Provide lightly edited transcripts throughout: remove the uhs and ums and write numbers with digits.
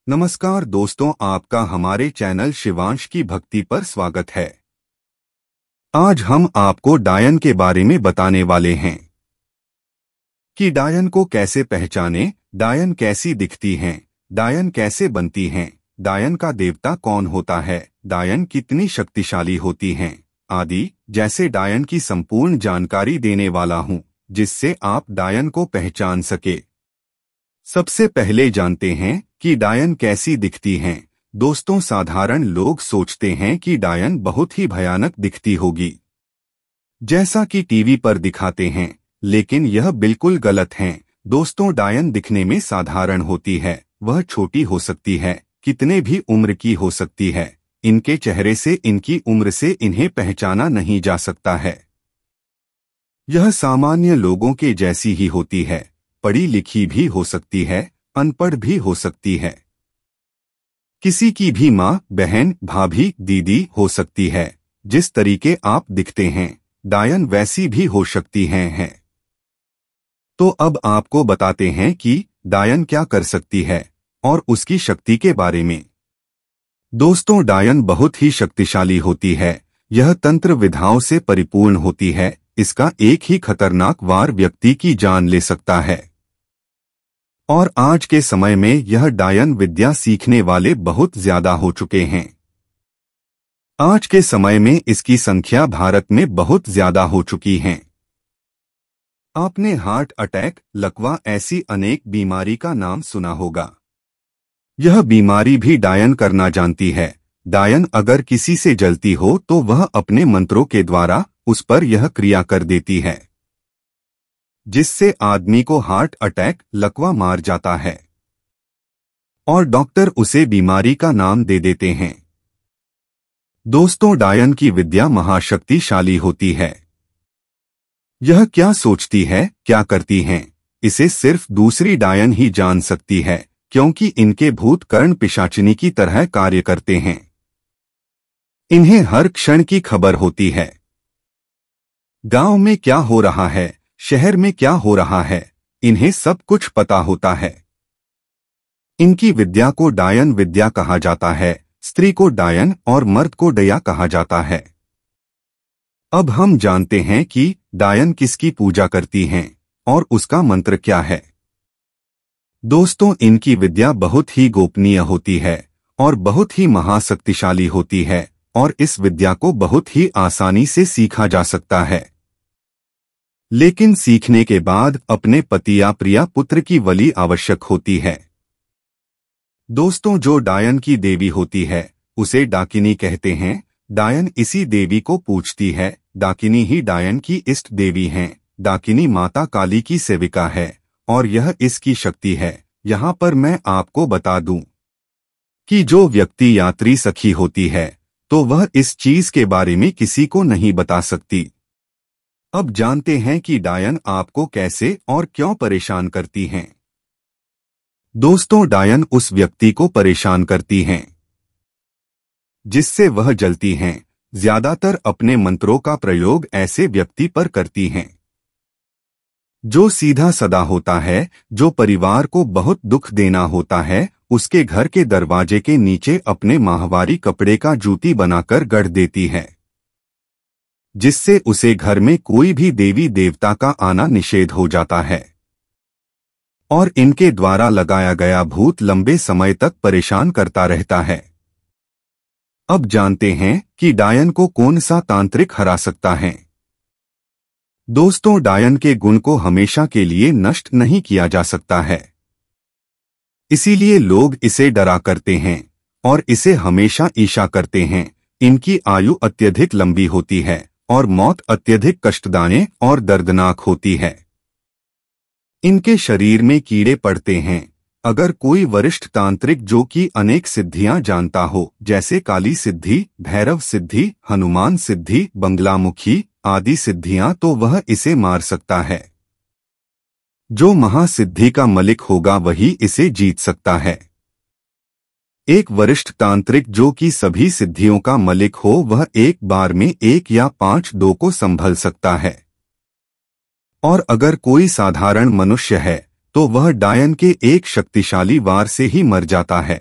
नमस्कार दोस्तों, आपका हमारे चैनल शिवांश की भक्ति पर स्वागत है। आज हम आपको डायन के बारे में बताने वाले हैं कि डायन को कैसे पहचानें, डायन कैसी दिखती हैं, डायन कैसे बनती हैं, डायन का देवता कौन होता है, डायन कितनी शक्तिशाली होती हैं आदि जैसे डायन की संपूर्ण जानकारी देने वाला हूं, जिससे आप डायन को पहचान सके। सबसे पहले जानते हैं कि डायन कैसी दिखती हैं। दोस्तों, साधारण लोग सोचते हैं कि डायन बहुत ही भयानक दिखती होगी, जैसा कि टीवी पर दिखाते हैं, लेकिन यह बिल्कुल गलत है। दोस्तों, डायन दिखने में साधारण होती है। वह छोटी हो सकती है, कितने भी उम्र की हो सकती है। इनके चेहरे से, इनकी उम्र से इन्हें पहचाना नहीं जा सकता है। यह सामान्य लोगों के जैसी ही होती है, पढ़ी लिखी भी हो सकती है, अनपढ़ भी हो सकती है। किसी की भी माँ, बहन, भाभी, दीदी हो सकती है। जिस तरीके आप दिखते हैं, डायन वैसी भी हो सकती हैं। तो अब आपको बताते हैं कि डायन क्या कर सकती है और उसकी शक्ति के बारे में। दोस्तों, डायन बहुत ही शक्तिशाली होती है। यह तंत्र विधाओं से परिपूर्ण होती है। इसका एक ही खतरनाक वार व्यक्ति की जान ले सकता है। और आज के समय में यह डायन विद्या सीखने वाले बहुत ज्यादा हो चुके हैं। आज के समय में इसकी संख्या भारत में बहुत ज्यादा हो चुकी है। आपने हार्ट अटैक, लकवा ऐसी अनेक बीमारी का नाम सुना होगा। यह बीमारी भी डायन करना जानती है। डायन अगर किसी से जलती हो तो वह अपने मंत्रों के द्वारा उस पर यह क्रिया कर देती है, जिससे आदमी को हार्ट अटैक, लकवा मार जाता है और डॉक्टर उसे बीमारी का नाम दे देते हैं। दोस्तों, डायन की विद्या महाशक्तिशाली होती है। यह क्या सोचती है, क्या करती हैं, इसे सिर्फ दूसरी डायन ही जान सकती है, क्योंकि इनके भूत कर्ण पिशाचिनी की तरह कार्य करते हैं। इन्हें हर क्षण की खबर होती है। गांव में क्या हो रहा है, शहर में क्या हो रहा है, इन्हें सब कुछ पता होता है। इनकी विद्या को डायन विद्या कहा जाता है। स्त्री को डायन और मर्द को डया कहा जाता है। अब हम जानते हैं कि डायन किसकी पूजा करती हैं और उसका मंत्र क्या है। दोस्तों, इनकी विद्या बहुत ही गोपनीय होती है और बहुत ही महाशक्तिशाली होती है, और इस विद्या को बहुत ही आसानी से सीखा जा सकता है। लेकिन सीखने के बाद अपने पति या प्रिया पुत्र की बलि आवश्यक होती है। दोस्तों, जो डायन की देवी होती है उसे डाकिनी कहते हैं। डायन इसी देवी को पूजती है। डाकिनी ही डायन की इष्ट देवी हैं। डाकिनी माता काली की सेविका है और यह इसकी शक्ति है। यहाँ पर मैं आपको बता दूं कि जो व्यक्ति यात्री सखी होती है तो वह इस चीज के बारे में किसी को नहीं बता सकती। अब जानते हैं कि डायन आपको कैसे और क्यों परेशान करती हैं। दोस्तों, डायन उस व्यक्ति को परेशान करती हैं जिससे वह जलती हैं। ज्यादातर अपने मंत्रों का प्रयोग ऐसे व्यक्ति पर करती हैं जो सीधा साधा होता है, जो परिवार को बहुत दुख देना होता है। उसके घर के दरवाजे के नीचे अपने माहवारी कपड़े का जूती बनाकर गढ़ देती है, जिससे उसे घर में कोई भी देवी देवता का आना निषेध हो जाता है और इनके द्वारा लगाया गया भूत लंबे समय तक परेशान करता रहता है। अब जानते हैं कि डायन को कौन सा तांत्रिक हरा सकता है। दोस्तों, डायन के गुण को हमेशा के लिए नष्ट नहीं किया जा सकता है, इसीलिए लोग इसे डरा करते हैं और इसे हमेशा ईर्ष्या करते हैं। इनकी आयु अत्यधिक लंबी होती है और मौत अत्यधिक कष्टदायी और दर्दनाक होती है। इनके शरीर में कीड़े पड़ते हैं। अगर कोई वरिष्ठ तांत्रिक जो कि अनेक सिद्धियां जानता हो, जैसे काली सिद्धि, भैरव सिद्धि, हनुमान सिद्धि, बंगलामुखी आदि सिद्धियां, तो वह इसे मार सकता है। जो महासिद्धि का मलिक होगा वही इसे जीत सकता है। एक वरिष्ठ तांत्रिक जो कि सभी सिद्धियों का मलिक हो, वह एक बार में 1 या 5-2 को संभल सकता है। और अगर कोई साधारण मनुष्य है तो वह डायन के एक शक्तिशाली वार से ही मर जाता है।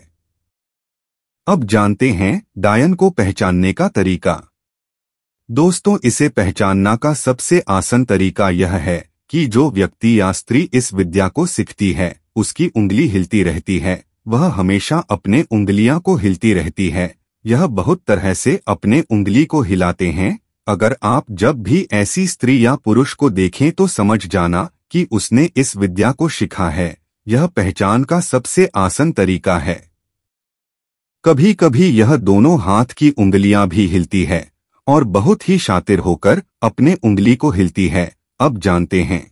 अब जानते हैं डायन को पहचानने का तरीका। दोस्तों, इसे पहचानना का सबसे आसान तरीका यह है कि जो व्यक्ति या स्त्री इस विद्या को सीखती है उसकी उंगली हिलती रहती है, वह हमेशा अपने उंगलियां को हिलती रहती है। यह बहुत तरह से अपने उंगली को हिलाते हैं। अगर आप जब भी ऐसी स्त्री या पुरुष को देखें तो समझ जाना कि उसने इस विद्या को सीखा है। यह पहचान का सबसे आसान तरीका है। कभी कभी यह दोनों हाथ की उंगलियां भी हिलती है और बहुत ही शातिर होकर अपने उंगली को हिलती है। अब जानते हैं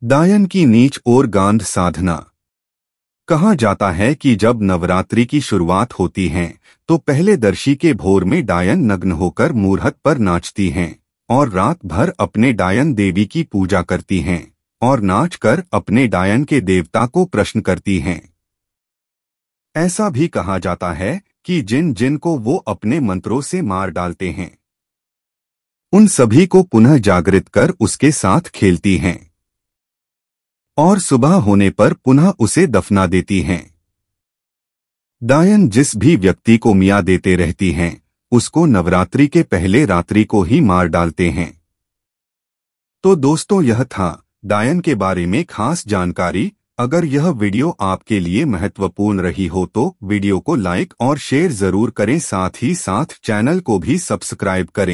डायन की नीच और गांध साधना। कहा जाता है कि जब नवरात्रि की शुरुआत होती है तो पहले दर्शी के भोर में डायन नग्न होकर मूर्हत पर नाचती हैं और रात भर अपने डायन देवी की पूजा करती हैं और नाचकर अपने डायन के देवता को प्रश्न करती हैं। ऐसा भी कहा जाता है कि जिन जिन को वो अपने मंत्रों से मार डालते हैं उन सभी को पुनः जागृत कर उसके साथ खेलती हैं और सुबह होने पर पुनः उसे दफना देती हैं। डायन जिस भी व्यक्ति को मिया देते रहती हैं उसको नवरात्रि के पहले रात्रि को ही मार डालते हैं। तो दोस्तों, यह था डायन के बारे में खास जानकारी। अगर यह वीडियो आपके लिए महत्वपूर्ण रही हो तो वीडियो को लाइक और शेयर जरूर करें, साथ ही साथ चैनल को भी सब्सक्राइब करें।